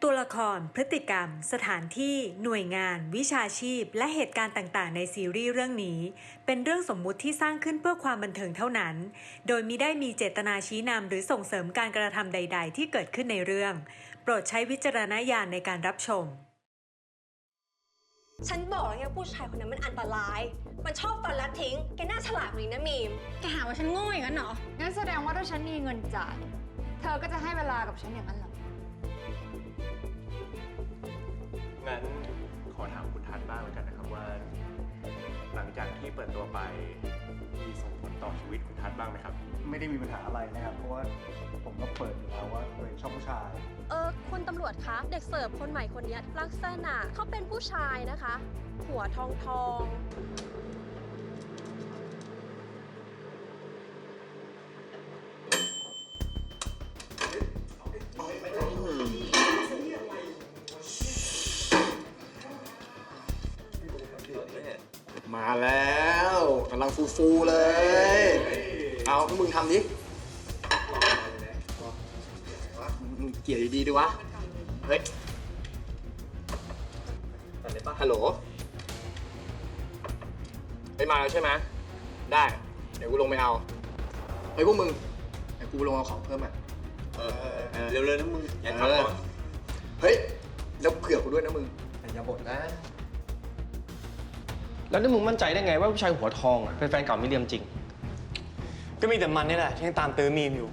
ตัวละคร พฤติกรรม สถานที่ หน่วยงาน วิชาชีพ และเหตุการณ์ต่างๆในซีรีส์เรื่องนี้ เป็นเรื่องสมมุติที่สร้างขึ้นเพื่อความบันเทิงเท่านั้น โดยมิได้มีเจตนาชี้นำหรือส่งเสริมการกระทำใดๆที่เกิดขึ้นในเรื่อง โปรดใช้วิจารณญาณในการรับชม ฉันบอกแล้วไงผู้ชายคนนั้นมันอันตราย มันชอบฟันและทิ้ง แกน่าฉลาดกว่านี้นะมีม แกหาว่าฉันโง่อย่างนั้นเหรอ งั้นแสดงว่าถ้าฉันมีเงินจ่าย เธอก็จะให้เวลากับฉันอย่างนั้นเหรอ งั้นขอถามคุณทัศน์บ้างแล้วกันนะครับว่า หลังจากที่เปิดตัวไปมีส่งผลต่อชีวิตคุณทัศน์บ้างไหมครับ ไม่ได้มีปัญหาอะไรนะครับ เพราะว่าผมก็เปิดอยู่แล้วว่าตัวเองชอบผู้ชาย คุณตำรวจคะ เด็กเสิร์ฟคนใหม่คนนี้ลักษณะเขาเป็นผู้ชายนะคะ หัวทองทอง มาแล้วกำลังฟูๆเลย เอาพวกมึงทำดิเกี่ยดีๆดีวะ เฮ้ยฮัลโหลไปมาแล้วใช่ไหมได้ เดี๋ยวกูลงไปเอา เฮ้ยพวกมึง เดี๋ยวกูลงเอาของเพิ่มอ่ะเร็วๆนะมึงอย่าทำก่อนเฮ้ย แล้วเผื่อกูด้วยนะมึงอย่าบ่นนะ แล้วนี่มึงมั่นใจได้ไงว่าผู้ชายหัวทองอ่ะเป็นแฟนเก่ามิเรียมจริง ก็มีแต่มันนี่แหละที่ยังตามตื้อมีมอยู่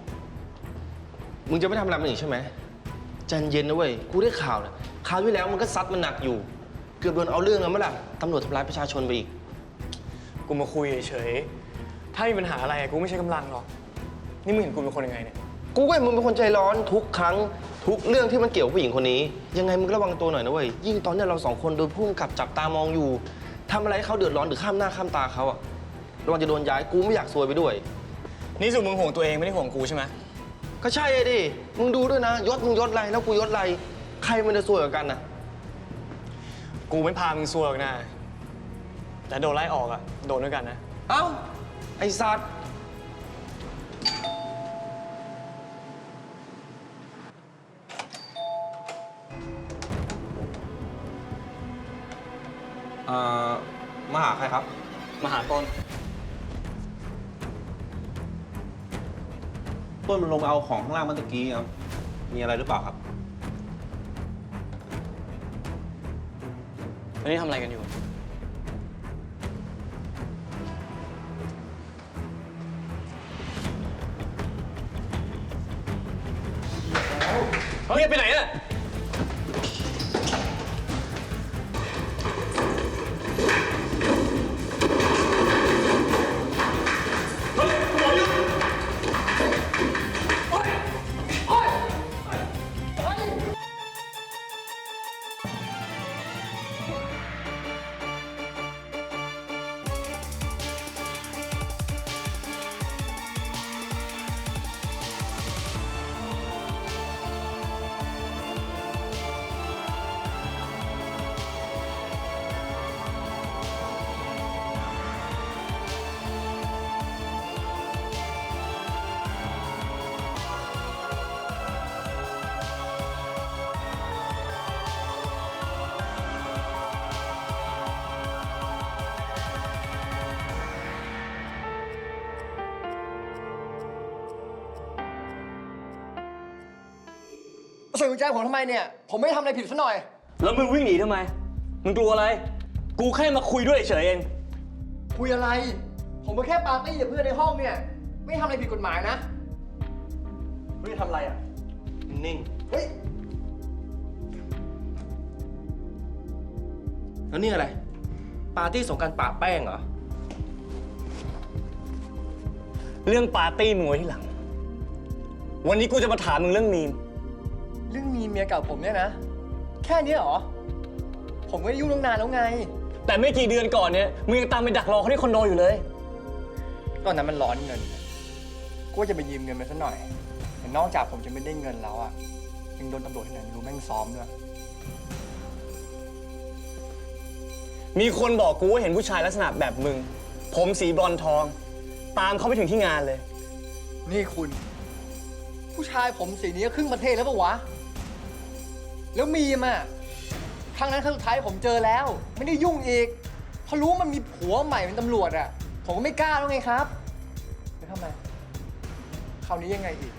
มึงจะไม่ทำอะไรมันอีกใช่ไหมใจเย็นนะเว้ย กูได้ข่าวนะคราวที่แล้วมันก็ซัดมันหนักอยู่ เกือบโดนเอาเรื่องแล้วมั้ยล่ะตำรวจทำร้ายประชาชนไปอีก กูมาคุยเฉยๆถ้ามีปัญหาอะไรกูไม่ใช่กำลังหรอก นี่มึงเห็นกูเป็นคนยังไงเนี่ย กูก็เห็นมึงเป็นคนใจร้อนทุกครั้งทุกเรื่องที่มันเกี่ยวกับผู้หญิงคนนี้ ยังไงมึงก็ระวังตัวหน่อยนะเว้ย ยิ่งตอนนี้เราสองคนโดนผู้กำกับจับตามองอยู่ทำอะไรให้เขาเดือดร้อนหรือข้ามหน้าข้ามตาเขาอะระวังจะโดนย้ายกูไม่อยากซวยไปด้วย นี่สุดมึงห่วงตัวเองไม่ได้ห่วงกูใช่ไหม ก็ใช่เลยดิ มึงดูด้วยนะยศมึงยศอะไรแล้วกูยศอะไรใครมันจะซวยกว่ากันนะ กูไม่พามึงซวยหรอกนะแต่โดนไล่ออกอะโดนด้วยกันนะ เอ้า ไอ้สัตว์มาหาใครครับ มาหาต้น ต้นมันลงมาเอาของข้างล่างเมื่อกี้ครับ มีอะไรหรือเปล่าครับ แล้วนี่ทำอะไรกันอยู่ เฮ้ยไปไหนอะใส่กุญแจผมทำไมเนี่ย ผมไม่ทำอะไรผิดซะหน่อย แล้วมึงวิ่งหนีทำไม มึงกลัวอะไร กูแค่มาคุยด้วยเฉยเอง คุยอะไร ผมก็แค่ปาร์ตี้กับเพื่อนในห้องเนี่ย ไม่ทำอะไรผิดกฎหมายนะเฮ้ยทำอะไรอ่ะ นิ่ง เฮ้ย แล้วนี่อะไร ปาร์ตี้สงกรานต์ปะแป้งเหรอ เรื่องปาร์ตี้มึงไว้ที่หลัง วันนี้กูจะมาถามมึงเรื่องมีม เรื่องมีเมียเก่าผมเนี่ยนะ แค่นี้เหรอ ผมก็ยุ่งตั้งนานแล้วไง แต่ไม่กี่เดือนก่อนเนี่ย มึงยังตามไปดักรอเขาที่คอนโดอยู่เลย ตอนนั้นมันร้อนเงินกูว่าจะไปยืมเงินมาสักหน่อย แต่นอกจากผมจะไม่ได้เงินแล้วอ่ะ ยังโดนตำรวจที่ไหนไม่รู้แม่งซ้อมด้วย มีคนบอกกูว่าเห็นผู้ชายลักษณะแบบมึง ผมสีบรอนซ์ทอง ตามเขาไปถึงที่งานเลย นี่คุณ ผู้ชายผมสีนี้ก็ครึ่งประเทศแล้วปะวะ แล้วมีมอ่ะครั้งนั้นครั้งสุดท้ายผมเจอแล้ว ไม่ได้ยุ่งอีกพอรู้ว่ามันมีผัวใหม่เป็นตำรวจอ่ะผมก็ไม่กล้าแล้วไงครับแล้วทำไมคราวนี้ยังไงอีก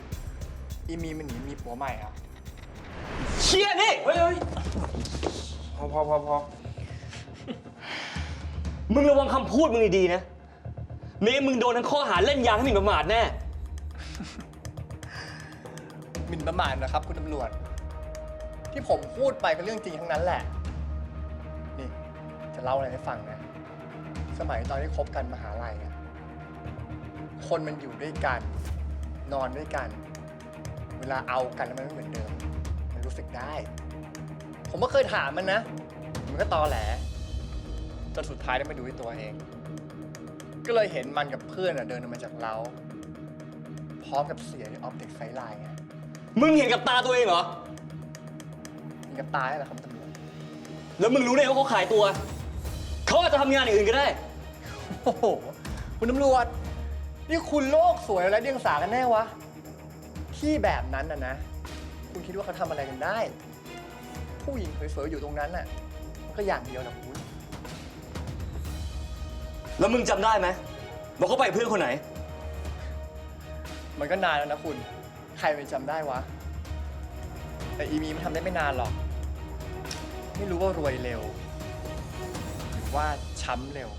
อีมีมันหนีมีผัวใหม่อ่ะ เชี่ยนี่ เฮ้ยพอ มึงระวังคำพูดมึงดีๆนะเมย์มึงโดนทั้งข้อหาเล่นยาทั้งหมิ่นประมาทแน่ หมิ่นประมาทนะครับคุณตำรวจ ที่ผมพูดไปก็เรื่องจริงทั้งนั้นแหละ นี่จะเล่าอะไรให้ฟังนะ สมัยตอนที่คบกันมหาลัยอะคนมันอยู่ด้วยกัน นอนด้วยกัน เวลาเอากันแล้วมันไม่เหมือนเดิม มันรู้สึกได้ ผมก็เคยถามมันนะ มันก็ตอแหลจนสุดท้ายได้มาดูด้วยตัวเอง ก็เลยเห็นมันกับเพื่อนอะเดินออกมาจากเราพร้อมกับเสียในออปติกไซด์ไลน์ไง มึงเห็นกับตาตัวเองเหรอ มีกับตายแหละครับตำรวจ แล้วมึงรู้ได้ว่าเขาขายตัว เขาอาจจะทำงานอย่างอื่นก็ได้ โอ้โห คุณตำรวจ นี่คุณโลกสวยและเดียงสากันแน่วะ ที่แบบนั้นนะ คุณคิดว่าเขาทำอะไรกันได้ ผู้หญิงสวยๆอยู่ตรงนั้นน่ะ มันก็อย่างเดียวแหละคุณ แล้วมึงจำได้ไหมบอกเขาไปกับเพื่อนคนไหน มันก็นานแล้วนะคุณ ใครมันจำได้วะ แต่อีมีมันทำได้ไม่นานหรอก ไม่รู้ว่ารวยเร็ว หรือว่าช้ำเร็ว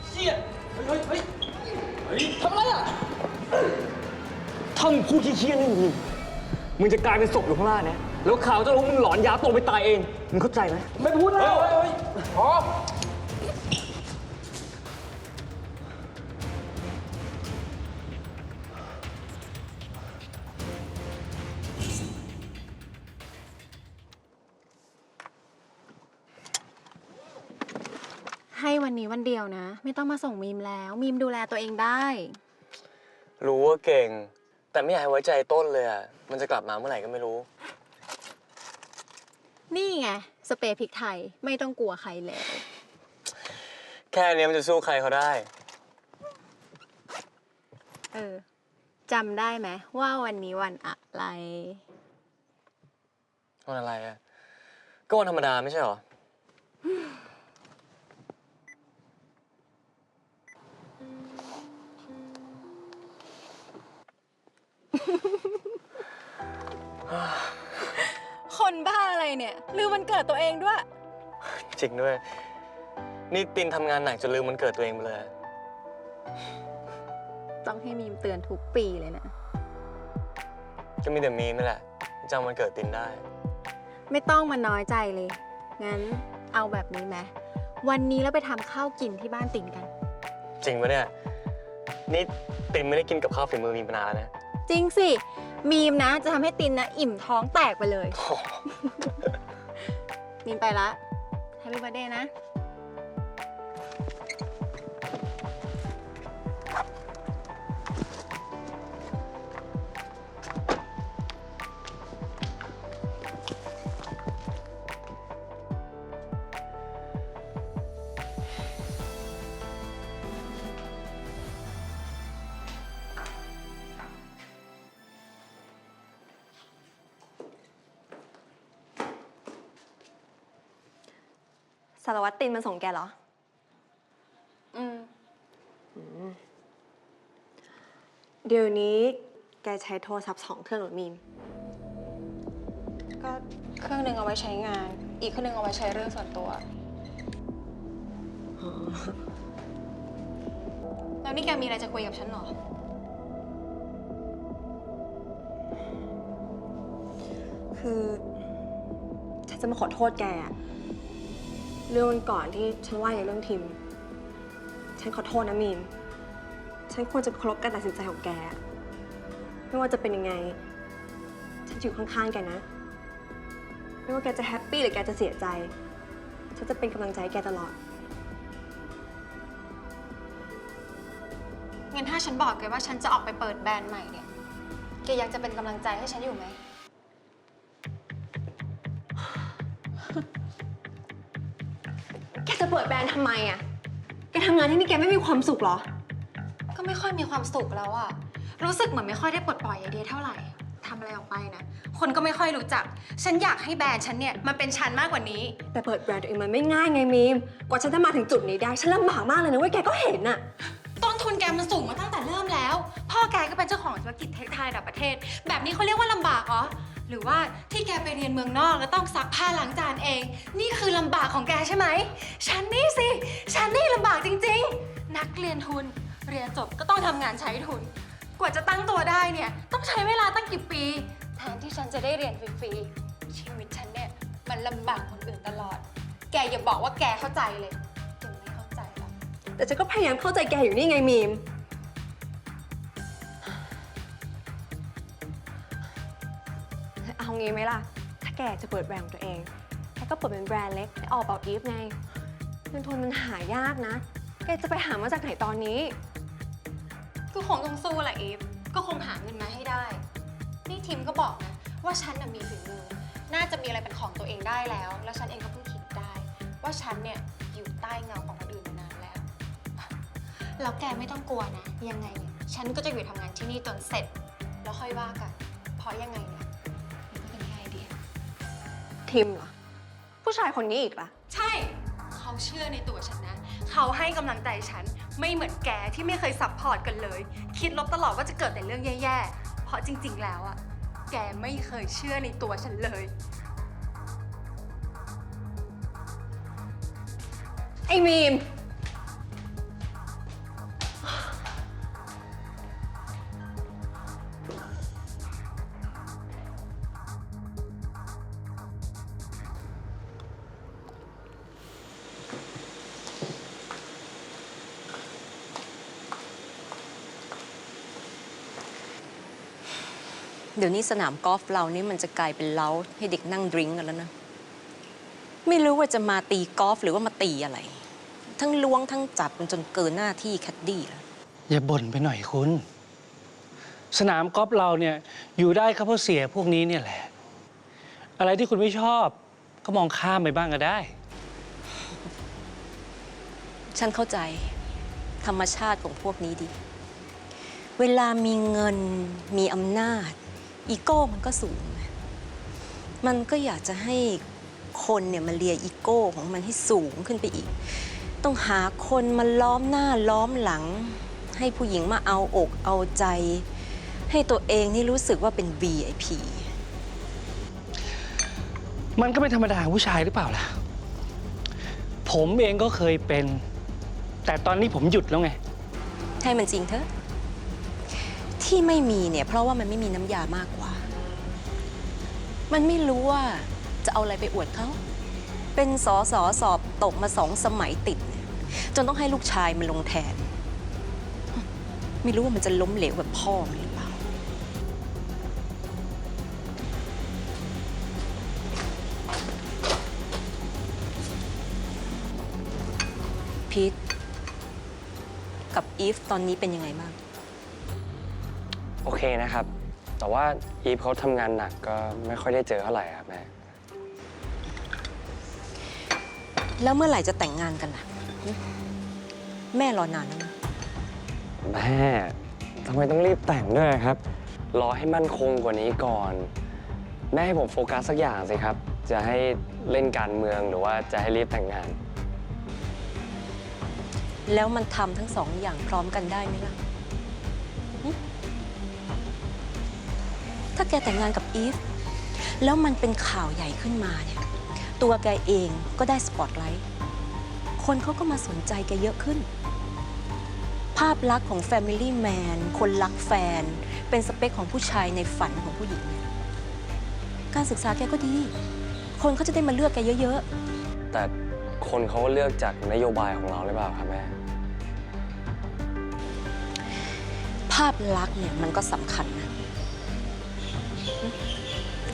เชี่ยทำอะไรอ่ะถ้ามึงพูดเชี่ยๆนี่มึงจะกลายเป็นศพอยู่ข้างล่างนะแล้วข่าวจะรู้มึงหลอนยาตกไปตายเอง มึงเข้าใจไหม ไม่พูดแล้วพอ ให้วันนี้วันเดียวนะ ไม่ต้องมาส่งมีมแล้ว มีมดูแลตัวเองได้ รู้ว่าเก่ง แต่ไม่อยากให้ไว้ใจต้นเลยอ่ะ มันจะกลับมาเมื่อไหร่ก็ไม่รู้ นี่ไง สเปรย์พริกไทยไม่ต้องกลัวใครแล้ว แค่นี้มันจะสู้ใครเขาได้ จำได้ไหมว่าวันนี้วันอะไร วันอะไรอ่ะ ก็วันธรรมดาไม่ใช่หรอ คนบ้าอะไรเนี่ย ลืมวันเกิดตัวเองด้วย จริงด้วย นี่ตินทำงานหนักจนลืมวันเกิดตัวเองไปเลย ต้องให้มีมเตือนทุกปีเลยนะ ก็มีแต่มีนนี่แหละที่จำวันเกิดตินได้ ไม่ต้องมาน้อยใจเลย งั้นเอาแบบนี้ไหมวันนี้เราไปทำข้าวกินที่บ้านตินกัน จริงปะเนี่ย นี่ตินไม่ได้กินกับข้าวฝีมือมีนมานานแล้วนะ จริงสิ มีมนะจะทำให้ตินนะอิ่มท้องแตกไปเลย มีมไปละ Happy Birthday นะ สารวัตรตินมันส่งแกเหรอ เดี๋ยวนี้แกใช้โทรศัพท์2 เครื่องหรือมีม ก็เครื่องหนึ่งเอาไว้ใช้งาน อีกเครื่องหนึ่งเอาไว้ใช้เรื่องส่วนตัว แล้วนี่แกมีอะไรจะคุยกับฉันเหรอ คือฉันจะมาขอโทษแกอะเรื่องวันก่อนที่ฉันว่าอย่างเรื่องทิม ฉันขอโทษนะมีน ฉันควรจะเคารพการตัดสินใจของแก ไม่ว่าจะเป็นยังไง ฉันจะอยู่ข้างๆแกนะ ไม่ว่าแกจะแฮปปี้หรือแกจะเสียใจ ฉันจะเป็นกำลังใจให้แกตลอด งั้นถ้าฉันบอกแกว่าฉันจะออกไปเปิดแบรนด์ใหม่เนี่ย แกยังจะเป็นกำลังใจให้ฉันอยู่ไหม แกจะเปิดแบรนด์ทำไมอะแกทำงานที่นี่แกไม่มีความสุขเหรอ ก็ไม่ค่อยมีความสุขแล้วอะรู้สึกเหมือนไม่ค่อยได้ปลดปล่อยไอเดียเท่าไหร่ท อะไรออกไปนะคนก็ไม่ค่อยรู้จัก ฉันอยากให้แบรนด์ฉันเนี่ยมันเป็นฉันมากกว่านี้ แต่เปิดแบรนด์ตัวเองมันไม่ง่ายไงมีม กว่าฉันจะมาถึงจุดนี้ได้ ฉันลำบากมากเลยนะเว้ยแกก็เห็นอะ ต้นทุนแกมันสูงมาตั้งแต่เริ่มแล้ว พ่อแกก็เป็นเจ้าของธุรกิจเทคไทยระดับประเทศ แบบนี้เขาเรียกว่าลำบากเหรอ หรือว่าที่แกไปเรียนเมืองนอกแล้วต้องซักผ้าล้างจานเอง นี่คือลำบากของแกใช่ไหม ฉันนี่สิ ฉันนี่ลำบากจริงๆ นักเรียนทุน เรียนจบก็ต้องทำงานใช้ทุน กว่าจะตั้งตัวได้เนี่ยต้องใช้เวลาตั้งกี่ปี แทนที่ฉันจะได้เรียนฟรีๆ ชีวิตฉันเนี่ยมันลำบากคนอื่นตลอด แกอย่าบอกว่าแกเข้าใจเลยยังไม่เข้าใจหรอก แต่ฉันก็พยายามเข้าใจแกอยู่นี่ไงมีม เอางี้ไหมล่ะ ถ้าแกจะเปิดแบรนด์ของตัวเองแกก็เปิดเป็นแบรนด์เล็กออกเป่าอีฟไงเงินทุนมันหายากนะ แกจะไปหามาจากไหนตอนนี้ ก็คงต้องสู้แหละอีฟ ก็คงหาเงินมาให้ได้ นี่ทิมก็บอกนะว่าฉันน่ะมีฝีมือ น่าจะมีอะไรเป็นของตัวเองได้แล้ว แล้วฉันเองก็เพิ่งคิดได้ ว่าฉันเนี่ยอยู่ใต้เงาของคนอื่นมานานแล้ว แล้วแกไม่ต้องกลัวนะ ยังไงเนี่ยฉันก็จะอยู่ทำงานที่นี่จนเสร็จ แล้วค่อยว่ากัน เพราะยังไงเนี่ยมันก็เป็นแค่ไอเดีย ทิมเหรอ ผู้ชายคนนี้อีกล่ะ ใช่ เขาเชื่อในตัวฉันนะ เขาให้กำลังใจฉัน ไม่เหมือนแกที่ไม่เคยซัพพอร์ตกันเลย คิดลบตลอดว่าจะเกิดแต่เรื่องแย่ๆ เพราะจริงๆ แล้วอะแกไม่เคยเชื่อในตัวฉันเลย ไอ้มีม เดี๋ยวนี้สนามกอล์ฟเรานี่มันจะกลายเป็นเล้าให้เด็กนั่งดริ้งกันแล้วนะ ไม่รู้ว่าจะมาตีกอล์ฟหรือว่ามาตีอะไร ทั้งล้วงทั้งจับจนเกินหน้าที่แคดดี้แล้ว อย่าบ่นไปหน่อยคุณ สนามกอล์ฟเราเนี่ยอยู่ได้ก็เพราะเสียพวกนี้เนี่ยแหละ อะไรที่คุณไม่ชอบก็มองข้ามไปบ้างก็ได้ ฉันเข้าใจธรรมชาติของพวกนี้ดี เวลามีเงินมีอำนาจ อีโก้มันก็สูง มันก็อยากจะให้คนเนี่ยมาเลียอีโก้ของมันให้สูงขึ้นไปอีก ต้องหาคนมาล้อมหน้าล้อมหลัง ให้ผู้หญิงมาเอาอกเอาใจ ให้ตัวเองนี่รู้สึกว่าเป็น VIP มันก็เป็นธรรมดาของผู้ชายหรือเปล่าล่ะ ผมเองก็เคยเป็น แต่ตอนนี้ผมหยุดแล้วไง ให้มันจริงเถอะ ที่ไม่มีเนี่ยเพราะว่ามันไม่มีน้ำยามากกว่า มันไม่รู้ว่าจะเอาอะไรไปอวดเขา เป็นสอสอบตกมา2 สมัยติดเนี่ยจนต้องให้ลูกชายมันลงแทน ไม่รู้ว่ามันจะล้มเหลวแบบพ่อมันหรือเปล่า พีทกับอีฟตอนนี้เป็นยังไงบ้าง โอเคนะครับ แต่ว่าอีฟเขาทำงานหนักก็ไม่ค่อยได้เจอเท่าไหร่ครับแม่ แล้วเมื่อไหร่จะแต่งงานกันล่ะแม่รอนานแล้วนะ แม่ทำไมต้องรีบแต่งด้วยครับ รอให้มั่นคงกว่านี้ก่อน แม่ให้ผมโฟกัสสักอย่างสิครับ จะให้เล่นการเมืองหรือว่าจะให้รีบแต่งงาน แล้วมันทำทั้ง2 อย่างพร้อมกันได้ไหมล่ะหึถ้าแกแต่งงานกับอีฟแล้วมันเป็นข่าวใหญ่ขึ้นมาเนี่ยตัวแกเองก็ได้สปอตไลท์คนเขาก็มาสนใจแกเยอะขึ้น ภาพลักษณ์ของ Family Man คนรักแฟน เป็นสเปคของผู้ชายในฝันของผู้หญิงเนี่ยการศึกษาแกก็ดี คนเขาจะได้มาเลือกแกเยอะๆ แต่คนเขาก็เลือกจากนโยบายของเราหรือเปล่าครับแม่ ภาพลักษณ์เนี่ยมันก็สำคัญนะ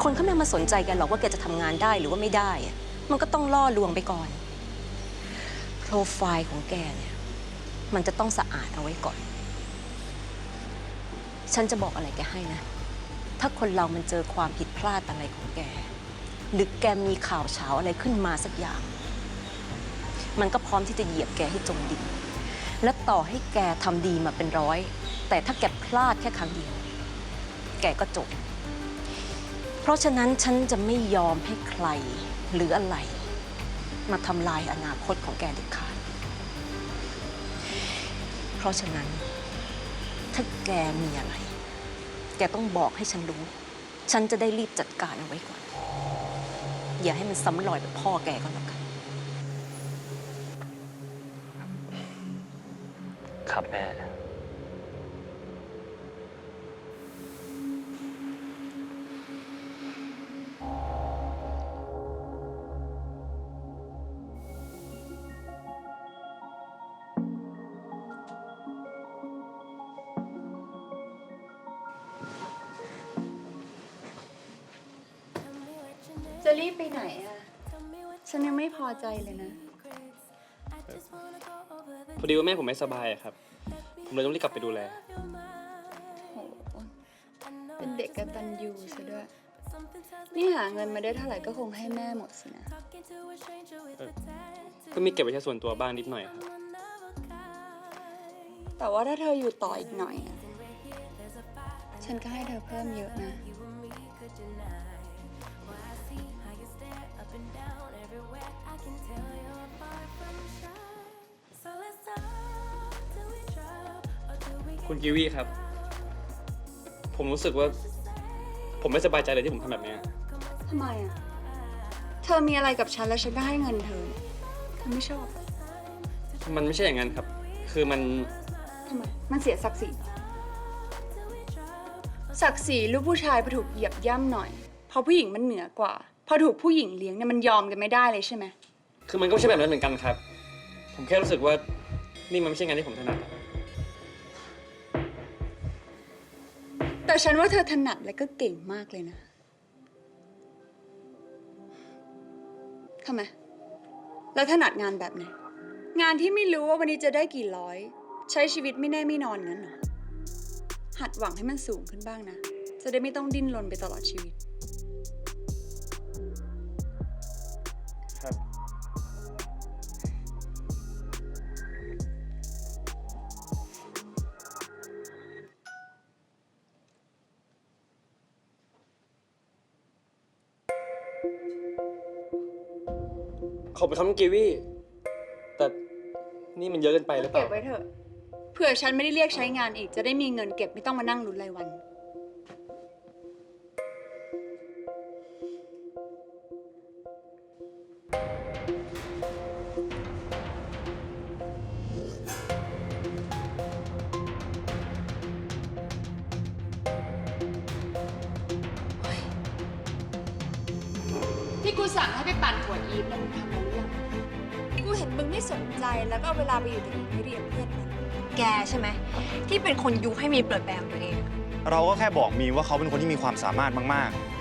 คนเขาไม่มาสนใจแกหรอกว่าแกจะทำงานได้หรือว่าไม่ได้อะมันก็ต้องล่อลวงไปก่อน โปรไฟล์ของแกเนี่ยมันจะต้องสะอาดเอาไว้ก่อน ฉันจะบอกอะไรแกให้นะ ถ้าคนเรามันเจอความผิดพลาดอะไรของแก หรือแกมีข่าวเช้าอะไรขึ้นมาสักอย่าง มันก็พร้อมที่จะเหยียบแกให้จมดิน และต่อให้แกทำดีมาเป็น100แต่ถ้าแกพลาดแค่ครั้งเดียว แกก็จบ เพราะฉะนั้นฉันจะไม่ยอมให้ใครหรืออะไร มาทำลายอนาคตของแกเด็ดขาด เพราะฉะนั้น ถ้าแกมีอะไร แกต้องบอกให้ฉันรู้ ฉันจะได้รีบจัดการเอาไว้ก่อน อย่าให้มันซ้ำรอยแบบพ่อแกก็แล้วกัน ครับแม่ จะรีบไปไหนอะฉันยังไม่พอใจเลยนะ พอดีว่าแม่ผมไม่สบายอะครับ ผมเลยต้องรีบกลับไปดูแล โห เป็นเด็กกตัญญูซะด้วย นี่หาเงินมาได้เท่าไหร่ก็คงให้แม่หมดสินะ ก็มีเก็บไว้แค่ส่วนตัวบ้างนิดหน่อยครับ แต่ว่าถ้าเธออยู่ต่ออีกหน่อยอะฉันก็ให้เธอเพิ่มเยอะนะ คุณกิวีครับ ผมรู้สึกว่า ผมไม่สบายใจเลยที่ผมทำแบบนี้ ทำไมอะเธอมีอะไรกับฉันแล้วฉันก็ให้เงินเธอเธอไม่ชอบ มันไม่ใช่อย่างนั้นครับ คือมัน ทำไม มันเสียศักดิ์ศรี ศักดิ์ศรีลูกผู้ชายพอถูกเหยียบย่ำหน่อย พอผู้หญิงมันเหนือกว่า พอถูกผู้หญิงเลี้ยงเนี่ยมันยอมกันไม่ได้เลยใช่ไหม คือมันก็ไม่ใช่แบบนั้นเหมือนกันครับ ผมแค่รู้สึกว่า นี่มันไม่ใช่งานที่ผมถนัด แต่ฉันว่าเธอถนัดและก็เก่งมากเลยนะ ทำไม แล้วถนัดงานแบบไหน งานที่ไม่รู้ว่าวันนี้จะได้กี่ร้อย ใช้ชีวิตไม่แน่ไม่นอนงั้นเหรอ หัดหวังให้มันสูงขึ้นบ้างนะ จะได้ไม่ต้องดิ้นรนไปตลอดชีวิต ครับ ขอบคุณครับกิวีแต่นี่มันเยอะเกินไปหรือเป เก็ ล่า บไว้เถอะ เผื่อฉันไม่ได้เรียกใช้งานอีก จะได้มีเงินเก็บไม่ต้องมานั่งลุ้นรายวัน ที่กูสั่งให้ไปปั่นหัวอีฟแล้วมึงทำมันหรือยัง กูเห็นมึงไม่สนใจแล้วก็เอาเวลาไปอยู่แต่อีฟไม่เรียนเพื่อนมัน แกใช่ไหม ที่เป็นคนยุให้มีเปิดแบรนด์ตัวเอง เราก็แค่บอกมีว่าเขาเป็นคนที่มีความสามารถมาก ๆ